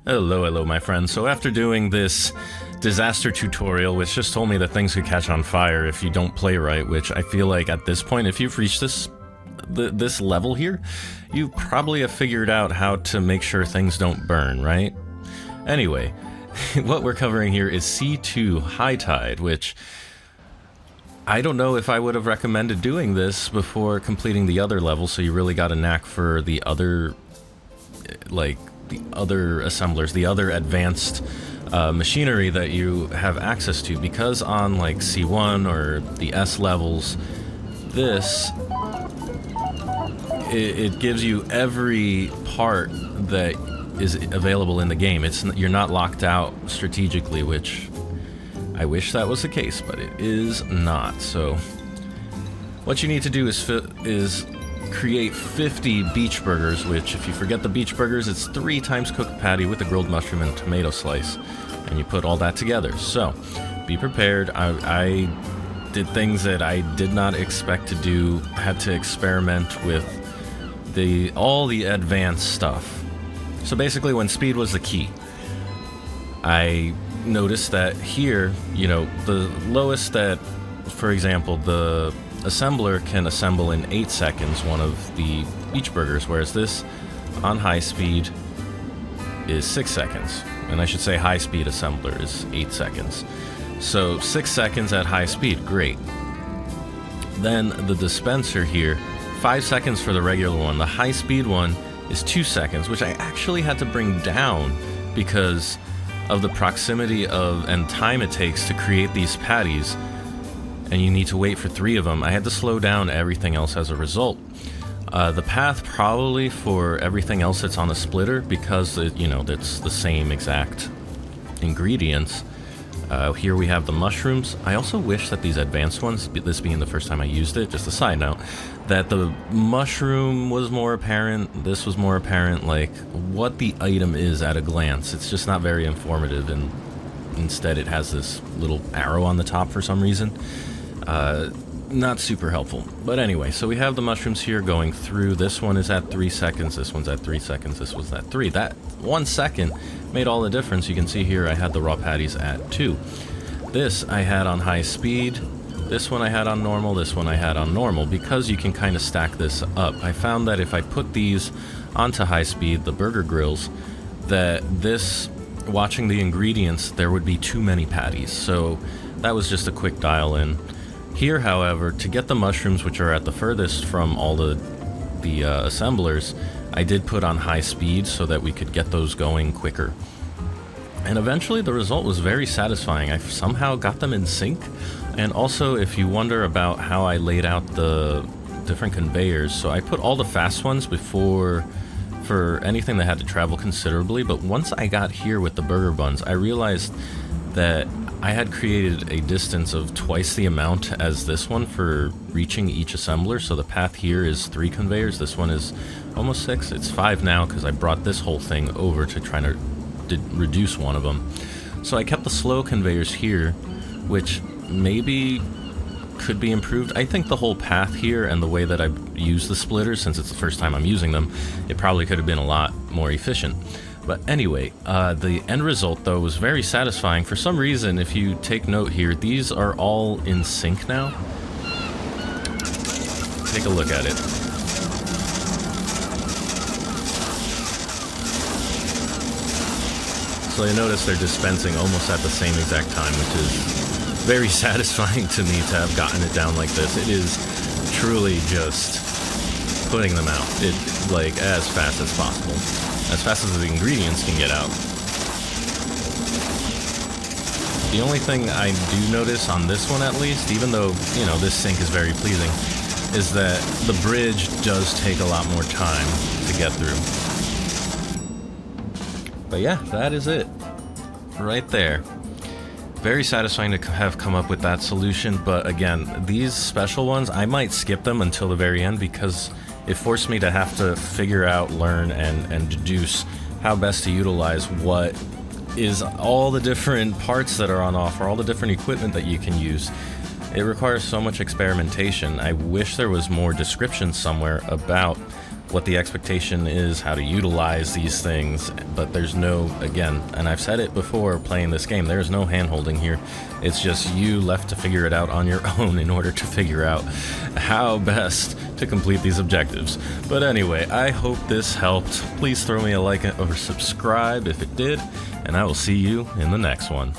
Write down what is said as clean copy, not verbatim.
Hello, my friends. So after doing this disaster tutorial, which just told me that things could catch on fire if you don't play right, which I feel like at this point, if you've reached this level here, you probably have figured out how to make sure things don't burn, right? Anyway, what we're covering here is C2 High Tide, which I don't know if I would have recommended doing this before completing the other level, so you really got a knack for the other, like, the other assemblers, the other advanced machinery that you have access to, because on like C1 or the S levels, this it gives you every part that is available in the game. You're not locked out strategically, which I wish that was the case, but it is not. So what you need to do is create 50 beach burgers, which, if you forget the beach burgers, it's 3 times cooked patty with a grilled mushroom and tomato slice, and you put all that together. So be prepared. I did things that I did not expect to do. Had to experiment with all the advanced stuff. So basically, when speed was the key, I noticed that here, you know, the lowest that, for example, the assembler can assemble in 8 seconds one of the beach burgers, whereas this on high speed is 6 seconds. And I should say high speed assembler is 8 seconds. So 6 seconds at high speed, great. Then the dispenser here, 5 seconds for the regular one. The high speed one is 2 seconds, which I actually had to bring down because of the proximity of and time it takes to create these patties, and you need to wait for 3 of them. I had to slow down everything else as a result. The path probably for everything else that's on the splitter, because that's the same exact ingredients. Here we have the mushrooms. I also wish that these advanced ones, this being the first time I used it, just a side note, that the mushroom was more apparent, this was more apparent, like what the item is at a glance. It's just not very informative, and instead it has this little arrow on the top for some reason. Not super helpful. But anyway, so we have the mushrooms here going through. This one is at 3 seconds, this one's at 3 seconds, this one's at 3. That 1 second made all the difference. You can see here I had the raw patties at 2. This I had on high speed, this one I had on normal, this one I had on normal, because you can kind of stack this up. I found that if I put these onto high speed, the burger grills, that this, watching the ingredients, there would be too many patties. So that was just a quick dial in. Here, however, to get the mushrooms, which are at the furthest from all the assemblers, I did put on high speed so that we could get those going quicker. And eventually the result was very satisfying. I somehow got them in sync. And also, if you wonder about how I laid out the different conveyors, so I put all the fast ones before for anything that had to travel considerably, but once I got here with the burger buns, I realized that I had created a distance of twice the amount as this one for reaching each assembler. So the path here is 3 conveyors, this one is almost 6, it's 5 now because I brought this whole thing over to try to reduce one of them. So I kept the slow conveyors here, which maybe could be improved. I think the whole path here and the way that I use the splitters, since it's the first time I'm using them, it probably could have been a lot more efficient. But anyway, the end result, though, was very satisfying. For some reason, if you take note here, these are all in sync now. Take a look at it. So you notice they're dispensing almost at the same exact time, which is very satisfying to me to have gotten it down like this. It is truly just putting them out, like as fast as possible. As fast as the ingredients can get out. The only thing I do notice on this one, at least, even though, you know, this sync is very pleasing, is that the bridge does take a lot more time to get through. But yeah, that is it. Right there. Very satisfying to have come up with that solution, but again, these special ones, I might skip them until the very end because it forced me to have to figure out, learn, and deduce how best to utilize what is all the different parts that are on offer, all the different equipment that you can use. It requires so much experimentation. I wish there was more description somewhere about what the expectation is, how to utilize these things, but there's no, again, and I've said it before playing this game, there's no hand-holding here. It's just you left to figure it out on your own in order to figure out how best to complete these objectives. But anyway, I hope this helped. Please throw me a like or subscribe if it did, and I will see you in the next one.